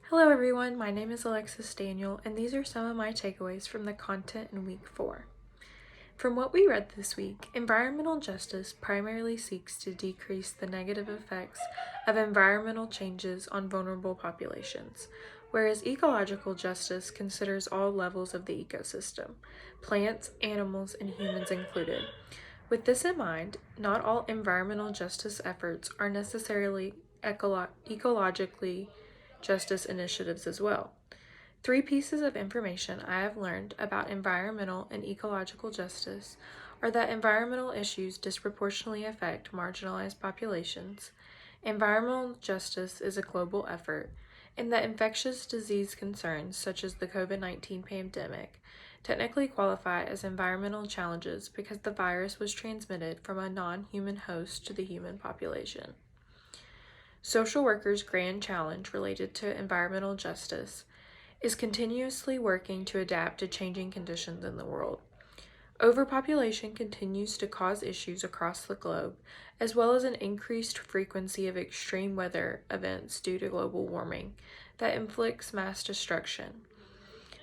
Hello everyone, my name is Alexis Daniel, and these are some of my takeaways from the content in week 4. From what we read this week, environmental justice primarily seeks to decrease the negative effects of environmental changes on vulnerable populations, whereas ecological justice considers all levels of the ecosystem, plants, animals, and humans included. With this in mind, not all environmental justice efforts are necessarily ecologically justice initiatives as well. 3 pieces of information I have learned about environmental and ecological justice are that environmental issues disproportionately affect marginalized populations, environmental justice is a global effort, and that infectious disease concerns such as the COVID-19 pandemic technically qualify as environmental challenges because the virus was transmitted from a non-human host to the human population. Social workers' grand challenge related to environmental justice is continuously working to adapt to changing conditions in the world. Overpopulation continues to cause issues across the globe, as well as an increased frequency of extreme weather events due to global warming that inflicts mass destruction.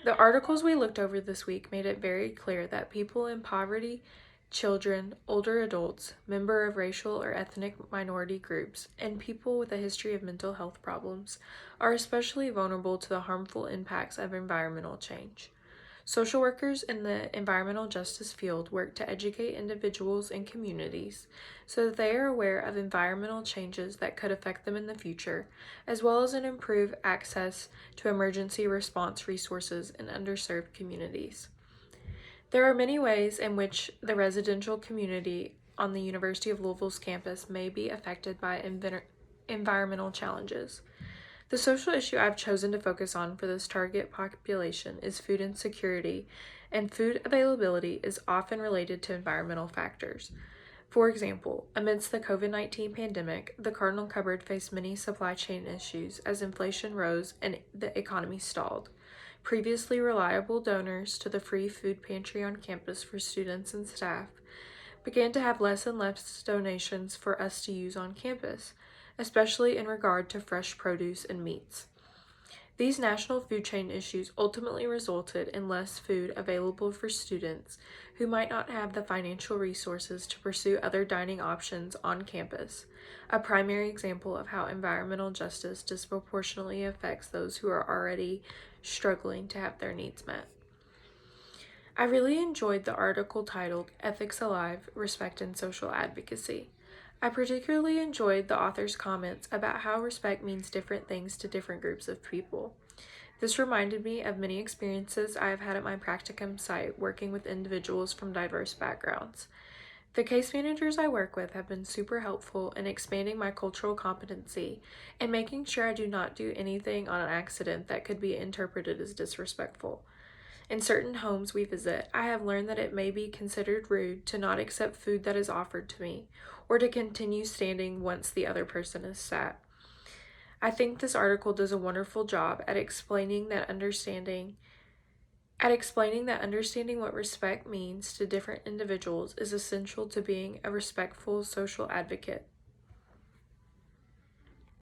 The articles we looked over this week made it very clear that people in poverty, children, older adults, members of racial or ethnic minority groups, and people with a history of mental health problems are especially vulnerable to the harmful impacts of environmental change. Social workers in the environmental justice field work to educate individuals and communities so that they are aware of environmental changes that could affect them in the future, as well as improve access to emergency response resources in underserved communities. There are many ways in which the residential community on the University of Louisville's campus may be affected by environmental challenges. The social issue I've chosen to focus on for this target population is food insecurity, and food availability is often related to environmental factors. For example, amidst the COVID-19 pandemic, the Cardinal Cupboard faced many supply chain issues as inflation rose and the economy stalled. Previously reliable donors to the free food pantry on campus for students and staff began to have less and less donations for us to use on campus, especially in regard to fresh produce and meats. These national food chain issues ultimately resulted in less food available for students who might not have the financial resources to pursue other dining options on campus, a primary example of how environmental justice disproportionately affects those who are already struggling to have their needs met. I really enjoyed the article titled Ethics Alive, Respect and Social Advocacy. I particularly enjoyed the author's comments about how respect means different things to different groups of people. This reminded me of many experiences I have had at my practicum site working with individuals from diverse backgrounds. The case managers I work with have been super helpful in expanding my cultural competency and making sure I do not do anything on an accident that could be interpreted as disrespectful. In certain homes we visit, I have learned that it may be considered rude to not accept food that is offered to me, or to continue standing once the other person is sat. I think this article does a wonderful job at explaining that understanding what respect means to different individuals is essential to being a respectful social advocate.